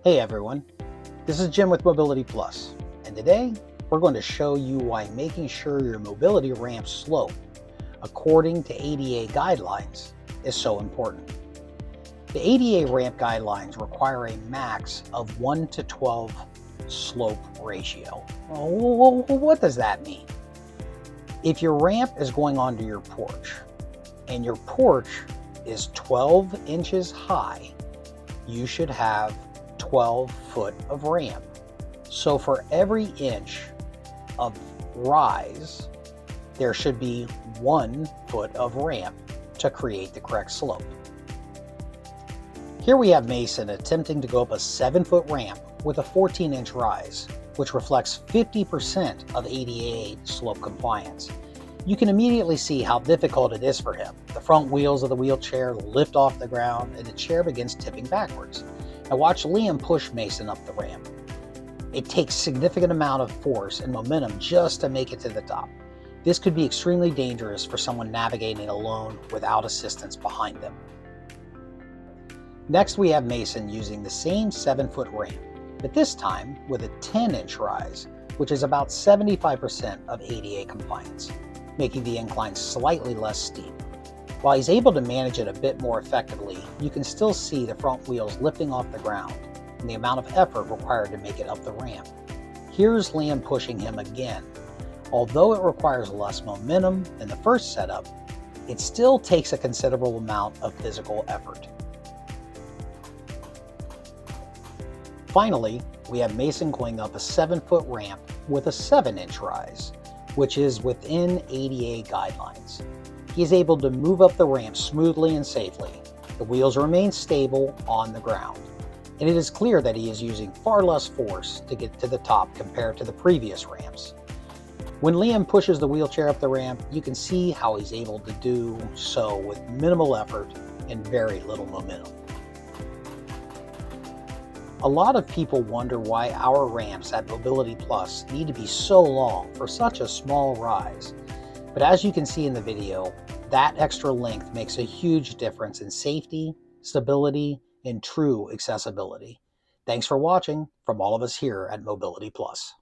Hey everyone, this is Jim with Mobility Plus, and today we're going to show you why making sure your mobility ramp slope according to ADA guidelines is so important. The ADA ramp guidelines require a max of 1 to 12 slope ratio. What does that mean? If your ramp is going onto your porch and your porch is 12 inches high, you should have 12 foot of ramp. So for every inch of rise, there should be 1 foot of ramp to create the correct slope. Here we have Mason attempting to go up a 7-foot ramp with a 14-inch rise, which reflects 50% of ADA slope compliance. You can immediately see how difficult it is for him. The front wheels of the wheelchair lift off the ground and the chair begins tipping backwards. Now watch Liam push Mason up the ramp. It takes significant amount of force and momentum just to make it to the top. This could be extremely dangerous for someone navigating alone without assistance behind them. Next we have Mason using the same 7-foot ramp, but this time with a 10-inch rise, which is about 75% of ADA compliance, making the incline slightly less steep. While he's able to manage it a bit more effectively, you can still see the front wheels lifting off the ground and the amount of effort required to make it up the ramp. Here's Liam pushing him again. Although it requires less momentum than the first setup, it still takes a considerable amount of physical effort. Finally, we have Mason going up a 7-foot ramp with a 7-inch rise, which is within ADA guidelines. He is able to move up the ramp smoothly and safely. The wheels remain stable on the ground, and it is clear that he is using far less force to get to the top compared to the previous ramps. When Liam pushes the wheelchair up the ramp, you can see how he's able to do so with minimal effort and very little momentum. A lot of people wonder why our ramps at Mobility Plus need to be so long for such a small rise. But as you can see in the video, that extra length makes a huge difference in safety, stability, and true accessibility. Thanks for watching from all of us here at Mobility Plus.